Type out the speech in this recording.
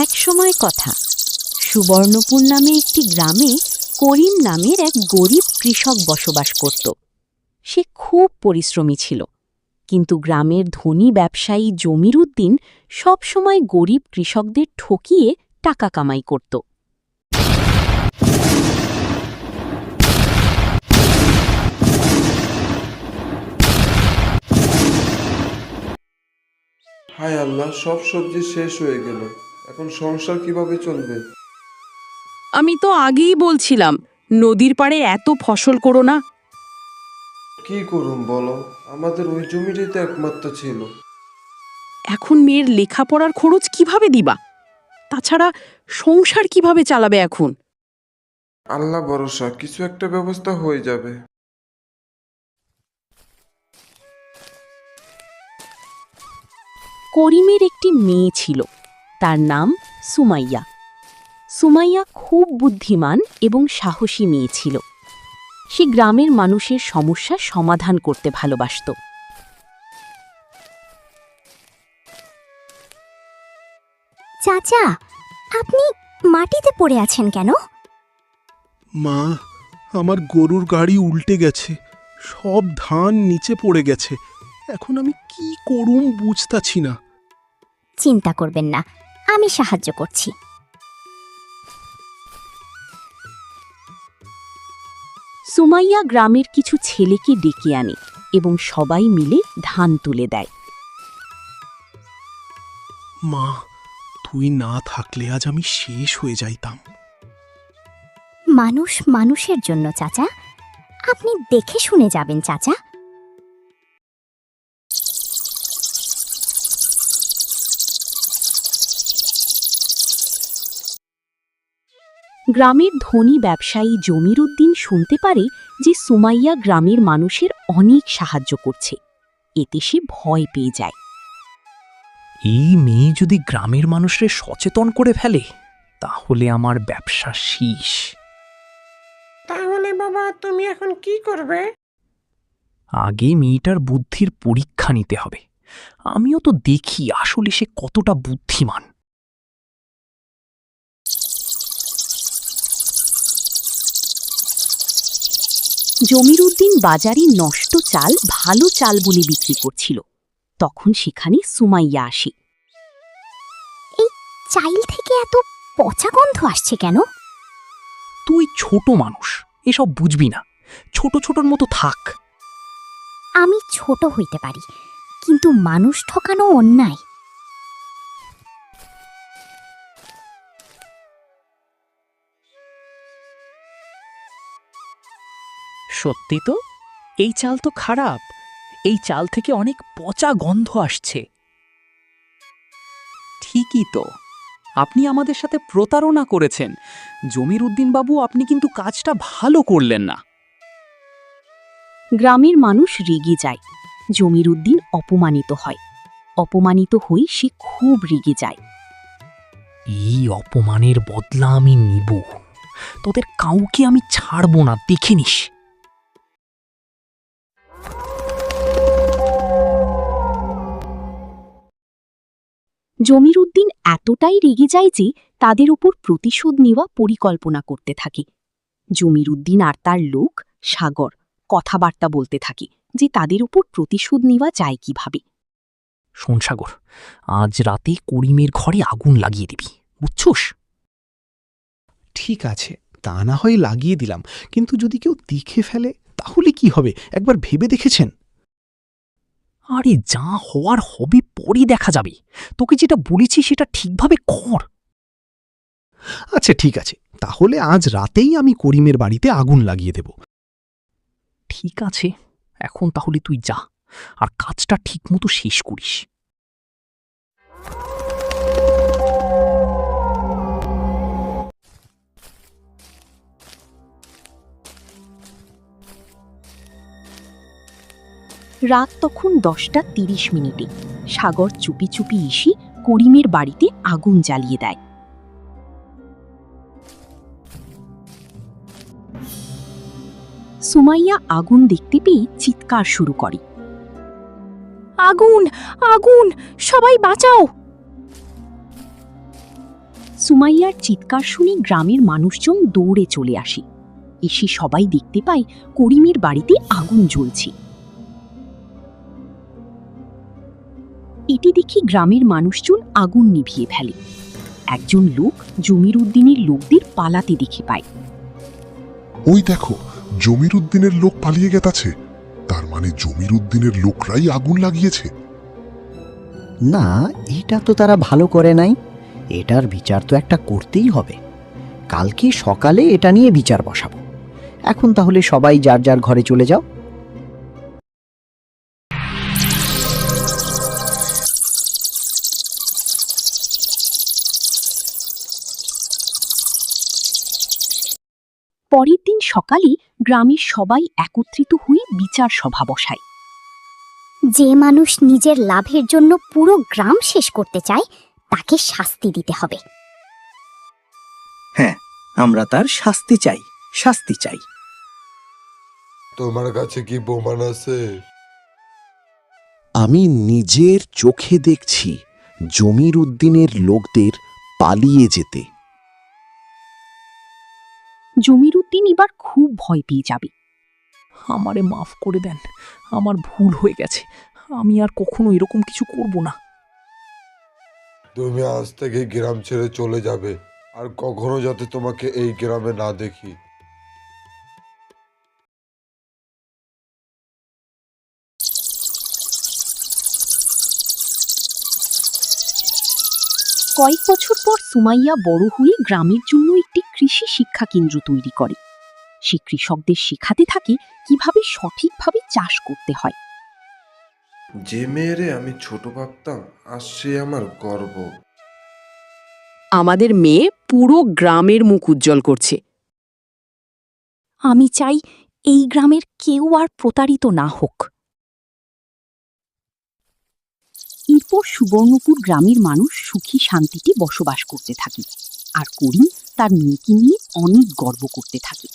এক সময় কথা, সুবর্ণপুর নামে একটি গ্রামে করিম নামের এক গরিব কৃষক বসবাস করত। সে খুব পরিশ্রমী ছিল, কিন্তু গ্রামের ধনী ব্যবসায়ী জমির উদ্দিন সবসময় গরিব কৃষকদের ঠকিয়ে টাকা কামাই করত। হায় আল্লাহ, সব সবজি শেষ হয়ে গেল। এখন সংসার কিভাবে চলবে? আমি তো আগেই বলছিলাম নদীর পাড়ে এত ফসল করো না। কি করুম বলো, আমাদের ওই জমিটাই তো একমাত্র ছিল। এখন মেয়ের লেখাপড়ার খরচ কিভাবে দিবা? তাছাড়া সংসার কিভাবে চালাবে এখন? আল্লাহ ভরসা, কিছু একটা ব্যবস্থা হয়ে যাবে। করিমের একটি মেয়ে ছিল, তার নাম সুমাইয়া। সুমাইয়া খুব বুদ্ধিমান এবং সাহসী মেয়ে ছিল। সে গ্রামের মানুষের সমস্যার সমাধান করতে ভালোবাসত। চাচা, আপনি মাটিতে পড়ে আছেন কেন? মা, আমার গরুর গাড়ি উল্টে গেছে, সব ধান নিচে পড়ে গেছে। এখন আমি কি করুম বুঝতাছি না। চিন্তা করবেন না, আমি সাহায্য করছি। সুমাইয়া গ্রামের কিছু ছেলেকে ডেকে আনে এবং সবাই মিলে ধান তুলে দেয়। মা, তুই না থাকলে আজ আমি শেষ হয়ে যাইতাম। মানুষ মানুষের জন্য চাচা, আপনি দেখে শুনে যাবেন চাচা। গ্রামের ধনী ব্যবসায়ী জমির উদ্দিন শুনতে পারে যে সুমাইয়া গ্রামের মানুষের অনেক সাহায্য করছে। এতে সে ভয় পেয়ে যায়। এই মেয়ে যদি গ্রামের মানুষদের সচেতন করে ফেলে তাহলে আমার ব্যবসা শেষ। তাহলে বাবা, তুমি এখন কি করবে? আগে মেয়েটার বুদ্ধির পরীক্ষা নিতে হবে। আমিও তো দেখি আসলে সে কতটা বুদ্ধিমান। জমির উদ্দিন বাজারে নষ্ট চাল ভালো চাল বলে বিক্রি করছিল। তখন সেখানে সুমাইয়া আসে। এই চাইল থেকে এত পচা গন্ধ আসছে কেন? তুই ছোট মানুষ, এসব বুঝবি না। ছোট ছোটর মতো থাক। আমি ছোট হইতে পারি, কিন্তু মানুষ ঠকানো অন্যায়। সত্যি তো, এই চাল তো খারাপ। এই চাল থেকে অনেক পচা গন্ধ আসছে। ঠিকই তো, আপনি আমাদের সাথে প্রতারণা করেছেন। জমির উদ্দিন বাবু, আপনি কিন্তু কাজটা ভালো করলেন না। গ্রামের মানুষ রেগে যায়। জমির উদ্দিন অপমানিত হয়। অপমানিত হই সে খুব রেগে যায়। এই অপমানের বদলা আমি নিব। তোদের কাউকে আমি ছাড়ব না, দেখে নিস। জমির উদ্দিন এতটাই রেগে যায় যে তাদের উপর প্রতিশোধ নেওয়া পরিকল্পনা করতে থাকে। জমির উদ্দিন আর তার লোক সাগর কথাবার্তা বলতে থাকে যে তাদের উপর প্রতিশোধ নেওয়া যায় কিভাবে। শোন সাগর, আজ রাতে করিমের ঘরে আগুন লাগিয়ে দিবি, বুঝছস? ঠিক আছে, তা না হয় লাগিয়ে দিলাম, কিন্তু যদি কেউ দেখে ফেলে তাহলে কি হবে একবার ভেবে দেখেছেন? আরে যা হওয়ার হবে, পরে দেখা যাবে। তোকে যেটা বলেছি সেটা ঠিকভাবে কর। আচ্ছা ঠিক আছে, তাহলে আজ রাতেই আমি করিমের বাড়িতে আগুন লাগিয়ে দেব। ঠিক আছে, এখন তাহলে তুই যা, আর কাজটা ঠিকমতো শেষ করিস। রাত তখন 10:30। সাগর চুপি চুপি এসে করিমের বাড়িতে আগুন জ্বালিয়ে দেয়। সুমাইয়া আগুন দেখতে পেয়ে চিৎকার শুরু করে। আগুন, আগুন, সবাই বাঁচাও! সুমাইয়ার চিৎকার শুনে গ্রামের মানুষজন দৌড়ে চলে আসে। এসে সবাই দেখতে পায় করিমের বাড়িতে আগুন জ্বলছে। এটি দেখে গ্রামের মানুষজন আগুন নিভিয়ে ফেলে। একজন লোক জমির উদ্দিনের লোকদের পালাতে দেখে পায়। ওই দেখো, জমির উদ্দিনের লোক পালিয়ে গেছে। তার মানে জমির উদ্দিনের লোকরাই আগুন লাগিয়েছে। না, এটা তো তারা ভালো করে নাই। এটার বিচার তো একটা করতেই হবে। কালকে সকালে এটা নিয়ে বিচার বসাবো। এখন তাহলে সবাই যার যার ঘরে চলে যাও। পরের দিন সকালে গ্রামের সবাই একত্রিত হয়ে বিচার সভা বসায়। যে মানুষ নিজের লাভের জন্য পুরো গ্রাম শেষ করতে চায় তাকে শাস্তি দিতে হবে। হ্যাঁ, আমরা তার শাস্তি চাই, শাস্তি চাই। তোমার কাছে কি প্রমাণ আছে? আমি নিজের চোখে দেখছি জমির উদ্দিনের লোকদের পালিয়ে যেতে। জমির উদ্দিন এবার খুব ভয় পেয়ে যাবে। আমারে মাফ করে দেন, আমার ভুল হয়ে গেছে। আমি আর কখনো এরকম কিছু করব না। তুমি আজ থেকে গ্রাম ছেড়ে চলে যাবে, আর কখনো যাতে তোমাকে এই গ্রামে না দেখি। কয়েক বছর পর সুমাইয়া বড় হয়ে গ্রামের জন্য একটি কৃষি শিক্ষা কেন্দ্র তৈরি করে। সে কৃষকদের শেখাতে থাকে কিভাবে সঠিকভাবে চাষ করতে হয়। যে মেয়েরে আমি ছোট ভাবতাম, আজ সে আমার গর্ব। আমাদের মেয়ে পুরো গ্রামের মুখ উজ্জ্বল করছে। আমি চাই এই গ্রামের কেউ আর প্রতারিত না হোক। এরপর সুবর্ণপুর গ্রামের মানুষ সুখী শান্তিতে বসবাস করতে থাকে, আর করিম তার মেয়েকে নিয়ে অনেক গর্ব করতে থাকে।